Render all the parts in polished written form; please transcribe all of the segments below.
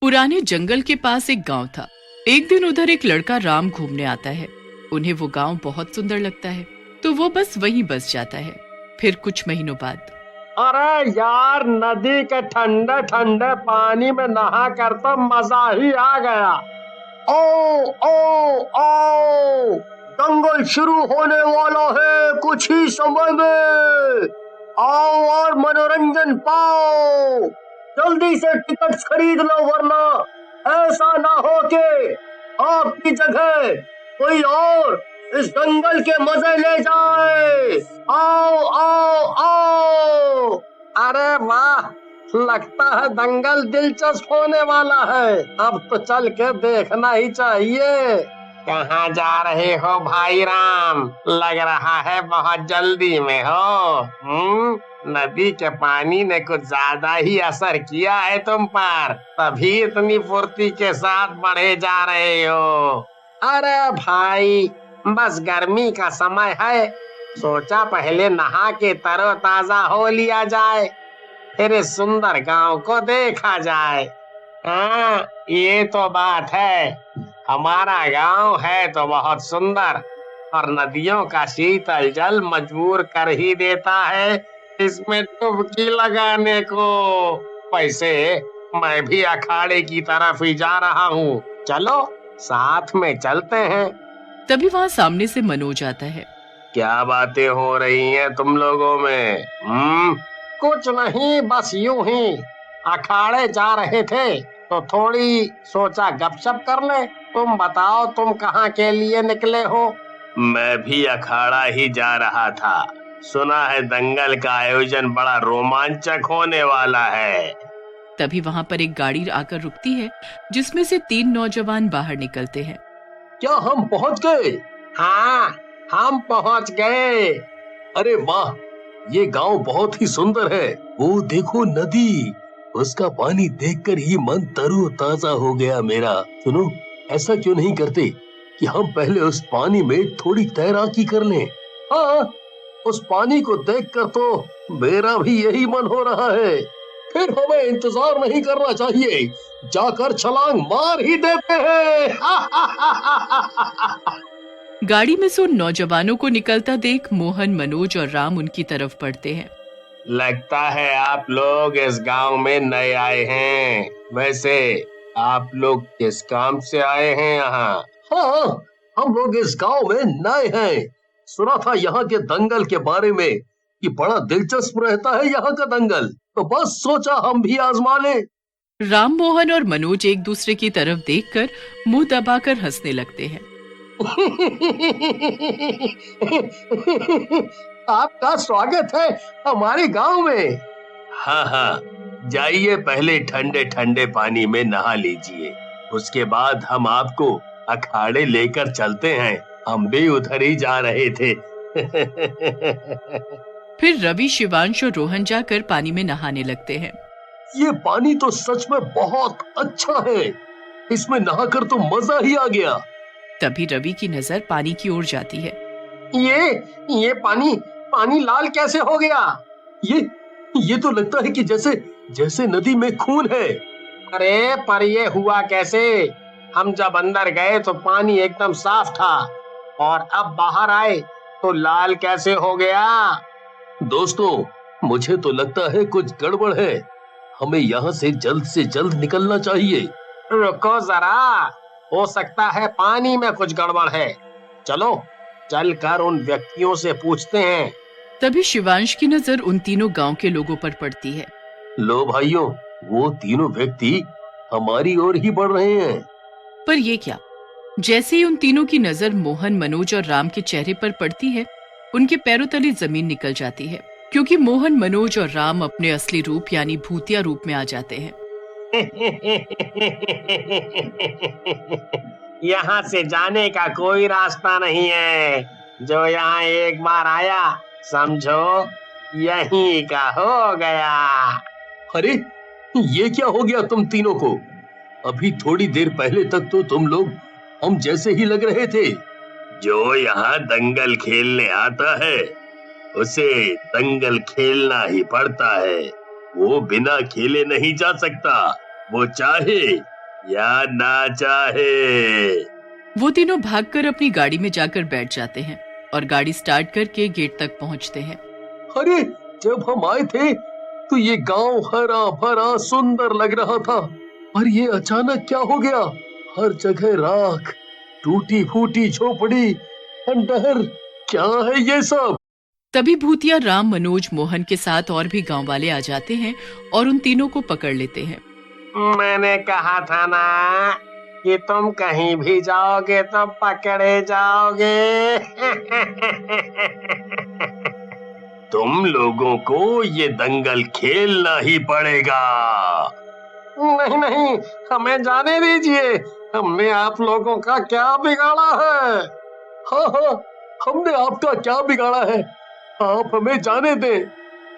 पुराने जंगल के पास एक गांव था। एक दिन उधर एक लड़का राम घूमने आता है। उन्हें वो गांव बहुत सुंदर लगता है, तो वो बस वहीं बस जाता है। फिर कुछ महीनों बाद, अरे यार, नदी के ठंडे ठंडे पानी में नहा कर तो मजा ही आ गया। ओ ओ ओ, दंगल शुरू होने वाला है कुछ ही समय में। आओ और मनोरंजन पाओ। जल्दी से टिकट्स खरीद लो, वरना ऐसा ना हो के आपकी जगह कोई और इस दंगल के मजे ले जाए। आओ आओ आओ। अरे वाह, लगता है दंगल दिलचस्प होने वाला है। अब तो चल के देखना ही चाहिए। कहाँ जा रहे हो भाई राम? लग रहा है बहुत जल्दी में हो। नदी के पानी ने कुछ ज्यादा ही असर किया है तुम पर, तभी इतनी फुर्ती के साथ बढ़े जा रहे हो। अरे भाई, बस गर्मी का समय है, सोचा पहले नहा के तरोताजा हो लिया जाए, फिर इस सुंदर गांव को देखा जाए। हाँ, ये तो बात है। हमारा गांव है तो बहुत सुंदर, और नदियों का शीतल जल मजबूर कर ही देता है इसमें डुबकी लगाने को। वैसे मैं भी अखाड़े की तरफ ही जा रहा हूँ, चलो साथ में चलते हैं। तभी वहाँ सामने से मनोज आता है। क्या बातें हो रही हैं तुम लोगों में? कुछ नहीं, बस यूं ही अखाड़े जा रहे थे तो थोड़ी सोचा गपशप कर ले। तुम बताओ, तुम कहाँ के लिए निकले हो? मैं भी अखाड़ा ही जा रहा था। सुना है दंगल का आयोजन बड़ा रोमांचक होने वाला है। तभी वहाँ पर एक गाड़ी आकर रुकती है, जिसमें से 3 नौजवान बाहर निकलते हैं। क्या हम पहुँच गए? हाँ, हम पहुँच गए। अरे वाह, ये गांव बहुत ही सुंदर है। वो देखो नदी, उसका पानी देखकर ही मन तरोताजा हो गया मेरा। सुनो, ऐसा क्यों नहीं करते कि हम पहले उस पानी में थोड़ी तैराकी कर लें? हाँ, उस पानी को देखकर तो मेरा भी यही मन हो रहा है। फिर हमें इंतजार नहीं करना चाहिए, जाकर छलांग मार ही देते हैं। गाड़ी में से उन नौजवानों को निकलता देख मोहन, मनोज और राम उनकी तरफ बढ़ते हैं। लगता है आप लोग इस गांव में नए आए हैं। वैसे आप लोग किस काम से आए हैं यहाँ? हाँ, हम लोग इस गांव में नए हैं। सुना था यहाँ के दंगल के बारे में कि बड़ा दिलचस्प रहता है यहाँ का दंगल, तो बस सोचा हम भी आजमा लें। राम, मोहन और मनोज एक दूसरे की तरफ देखकर मुंह दबाकर हंसने लगते हैं। आपका स्वागत है हमारे गांव में। हाँ हाँ, जाइए पहले ठंडे ठंडे पानी में नहा लीजिए, उसके बाद हम आपको अखाड़े लेकर चलते हैं। हम भी उधर ही जा रहे थे। फिर रवि, शिवांश और रोहन जाकर पानी में नहाने लगते हैं। ये पानी तो सच में बहुत अच्छा है, इसमें नहाकर तो मजा ही आ गया। तभी रवि की नजर पानी की ओर जाती है। ये पानी लाल कैसे हो गया? ये तो लगता है कि जैसे नदी में खून है। अरे पर ये हुआ कैसे? हम जब अंदर गए तो पानी एकदम साफ था, और अब बाहर आए तो लाल कैसे हो गया? दोस्तों, मुझे तो लगता है कुछ गड़बड़ है। हमें यहाँ से जल्द निकलना चाहिए। रुको जरा, हो सकता है पानी में कुछ गड़बड़ है। चलो चलकर उन व्यक्तियों से पूछते हैं। तभी शिवांश की नजर उन तीनों गांव के लोगों पर पड़ती है। लो भाइयों, वो तीनों व्यक्ति हमारी ओर ही बढ़ रहे हैं। पर ये क्या? जैसे ही उन तीनों की नजर मोहन, मनोज और राम के चेहरे पर पड़ती है, उनके पैरों तले जमीन निकल जाती है, क्योंकि मोहन, मनोज और राम अपने असली रूप यानी भूतिया रूप में आ जाते हैं। यहाँ से जाने का कोई रास्ता नहीं है। जो यहाँ एक बार आया, समझो यहीं का हो गया। अरे ये क्या हो गया तुम तीनों को? अभी थोड़ी देर पहले तक तो तुम लोग हम जैसे ही लग रहे थे। जो यहाँ दंगल खेलने आता है उसे दंगल खेलना ही पड़ता है, वो बिना खेले नहीं जा सकता। वो चाहे या ना चाहे। वो तीनों भागकर अपनी गाड़ी में जाकर बैठ जाते हैं और गाड़ी स्टार्ट करके गेट तक पहुंचते हैं। अरे, जब हम आए थे तो ये गांव हरा भरा सुंदर लग रहा था, और ये अचानक क्या हो गया? हर जगह राख, टूटी फूटी झोपड़ी, खंडहर, क्या है ये सब? तभी भूतिया राम, मनोज, मोहन के साथ और भी गांव वाले आ जाते हैं और उन तीनों को पकड़ लेते हैं। मैंने कहा था ना कि तुम कहीं भी जाओगे तो पकड़े जाओगे। तुम लोगों को ये दंगल खेलना ही पड़ेगा। नहीं नहीं, हमें जाने दीजिए। हमने आप लोगों का क्या बिगाड़ा है? हाँ हाँ, हमने आपका क्या बिगाड़ा है? आप हमें जाने दें।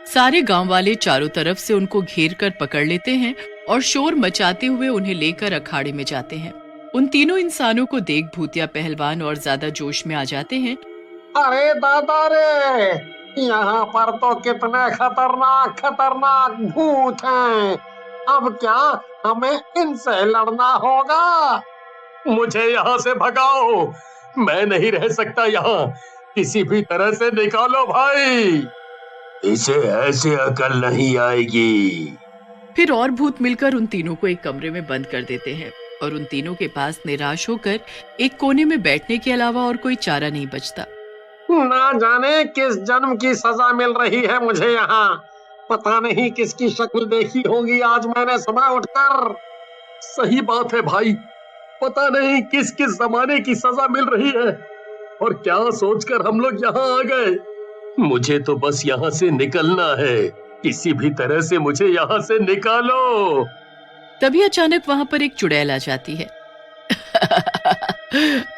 सारे गांव वाले चारों तरफ से उनको घेर कर पकड़ लेते हैं और शोर मचाते हुए उन्हें लेकर अखाड़े में जाते हैं। उन तीनों इंसानों को देख भूतिया पहलवान और ज्यादा जोश में आ जाते हैं। अरे दादा रे, यहाँ पर तो कितने खतरनाक खतरनाक भूत हैं। अब क्या हमें इनसे लड़ना होगा? मुझे यहाँ से भगाओ, मैं नहीं रह सकता यहाँ। किसी भी तरह से निकालो भाई। इसे ऐसे अकल नहीं आएगी। फिर और भूत मिलकर उन तीनों को एक कमरे में बंद कर देते हैं और उन तीनों के पास निराश होकर एक कोने में बैठने के अलावा और कोई चारा नहीं बचता। ना जाने किस जन्म की सजा मिल रही है मुझे यहाँ। पता नहीं किसकी शक्ल देखी होगी आज मैंने सुबह उठकर। सही बात है भाई, पता नहीं किस किस जमाने की सजा मिल रही है और क्या सोचकर हम लोग यहाँ आ गए। मुझे तो बस यहाँ से निकलना है। किसी भी तरह से मुझे यहाँ से निकालो। तभी अचानक वहां पर एक चुड़ैल आ जाती है।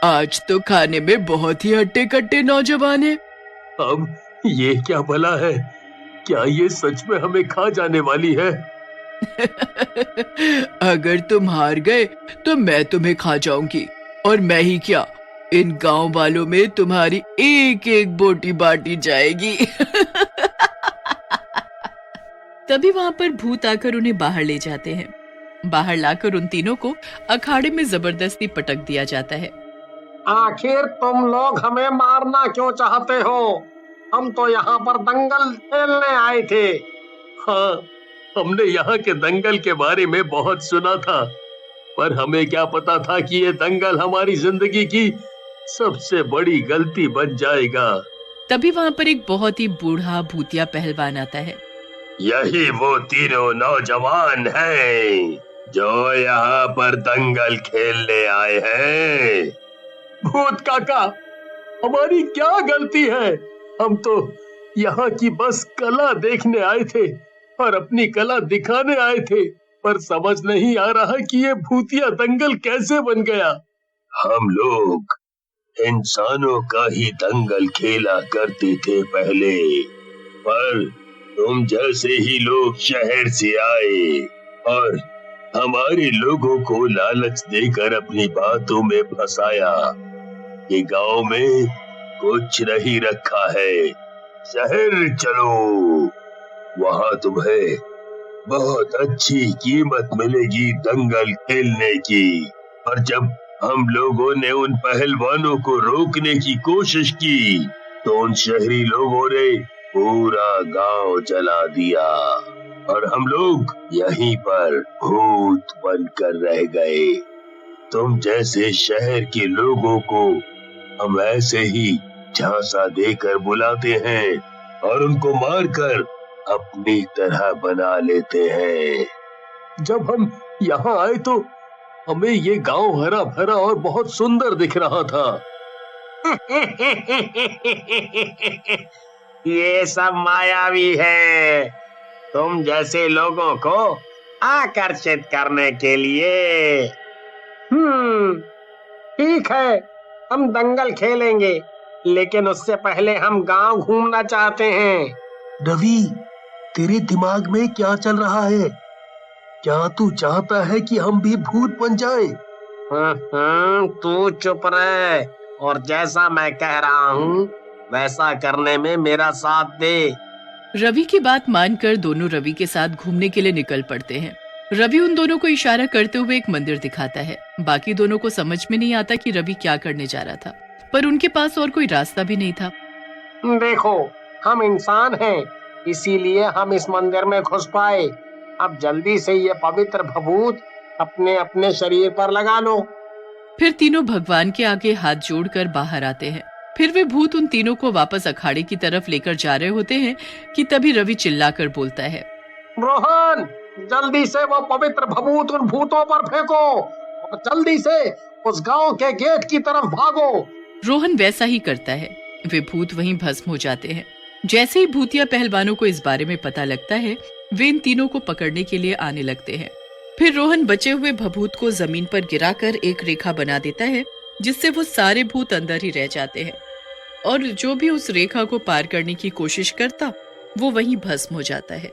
आज तो खाने में बहुत ही हट्टे कट्टे नौजवान है। अब ये क्या भला है? क्या ये सच में हमें खा जाने वाली है? अगर तुम हार गए तो मैं तुम्हें खा जाऊंगी, और मैं ही क्या, इन गांव वालों में तुम्हारी एक एक बोटी बांटी जाएगी। तभी वहां पर भूत आकर उन्हें बाहर ले जाते हैं। बाहर लाकर उन तीनों को अखाड़े में जबरदस्ती पटक दिया जाता है। आखिर तुम लोग हमें मारना क्यों चाहते हो? हम तो यहाँ पर दंगल खेलने आए थे। हाँ, हमने यहाँ के दंगल के बारे में बहुत सुना था, पर हमें क्या पता था कि ये दंगल हमारी जिंदगी की सबसे बड़ी गलती बन जाएगा। तभी वहां पर एक बहुत ही बूढ़ा भूतिया पहलवान आता है। यही वो तीनों नौजवान हैं जो यहाँ पर दंगल खेलने आए हैं। भूत काका, हमारी क्या गलती है? हम तो यहाँ की बस कला देखने आए थे और अपनी कला दिखाने आए थे, पर समझ नहीं आ रहा कि ये भूतिया दंगल कैसे बन गया। हम लोग इंसानों का ही दंगल खेला करते थे पहले, पर तुम जैसे ही लोग शहर से आए और हमारे लोगों को लालच देकर अपनी बातों में फंसाया कि गांव में कुछ नहीं रखा है, शहर चलो, वहां तुम्हें बहुत अच्छी कीमत मिलेगी दंगल खेलने की। और जब हम लोगों ने उन पहलवानों को रोकने की कोशिश की तो उन शहरी लोगों ने पूरा गांव जला दिया और हम लोग यहीं पर भूत बनकर रह गए। तुम जैसे शहर के लोगों को हम ऐसे ही झांसा देकर बुलाते हैं और उनको मारकर अपनी तरह बना लेते हैं। जब हम यहाँ आए तो हमें ये गांव हरा भरा और बहुत सुंदर दिख रहा था। ये सब मायावी है, तुम जैसे लोगों को आकर्षित करने के लिए। ठीक है, हम दंगल खेलेंगे, लेकिन उससे पहले हम गांव घूमना चाहते हैं। रवि, तेरे दिमाग में क्या चल रहा है? क्या तू चाहता है कि हम भी भूत बन जाएं? तू चुप रहे और जैसा मैं कह रहा हूँ वैसा करने में मेरा साथ दे। रवि की बात मानकर दोनों रवि के साथ घूमने के लिए निकल पड़ते हैं। रवि उन दोनों को इशारा करते हुए एक मंदिर दिखाता है। बाकी दोनों को समझ में नहीं आता कि रवि क्या करने जा रहा था, पर उनके पास और कोई रास्ता भी नहीं था। देखो, हम इंसान हैं, इसीलिए हम इस मंदिर में घुस पाए। अब जल्दी से ये पवित्र भभूत अपने अपने शरीर पर लगा लो। फिर तीनों भगवान के आगे हाथ जोड़कर बाहर आते हैं। फिर वे भूत उन तीनों को वापस अखाड़े की तरफ लेकर जा रहे होते हैं कि तभी रवि चिल्लाकर बोलता है, रोहन, जल्दी से वो पवित्र भभूत उन भूतों पर फेंको और जल्दी से उस गांव के गेट की तरफ भागो। रोहन वैसा ही करता है। वे भूत वहीं भस्म हो जाते हैं। जैसे ही भूतिया पहलवानों को इस बारे में पता लगता है, वे इन तीनों को पकड़ने के लिए आने लगते हैं। फिर रोहन बचे हुए भभूत को जमीन पर गिराकर एक रेखा बना देता है, जिससे वो सारे भूत अंदर ही रह जाते हैं और जो भी उस रेखा को पार करने की कोशिश करता, वो वहीं भस्म हो जाता है।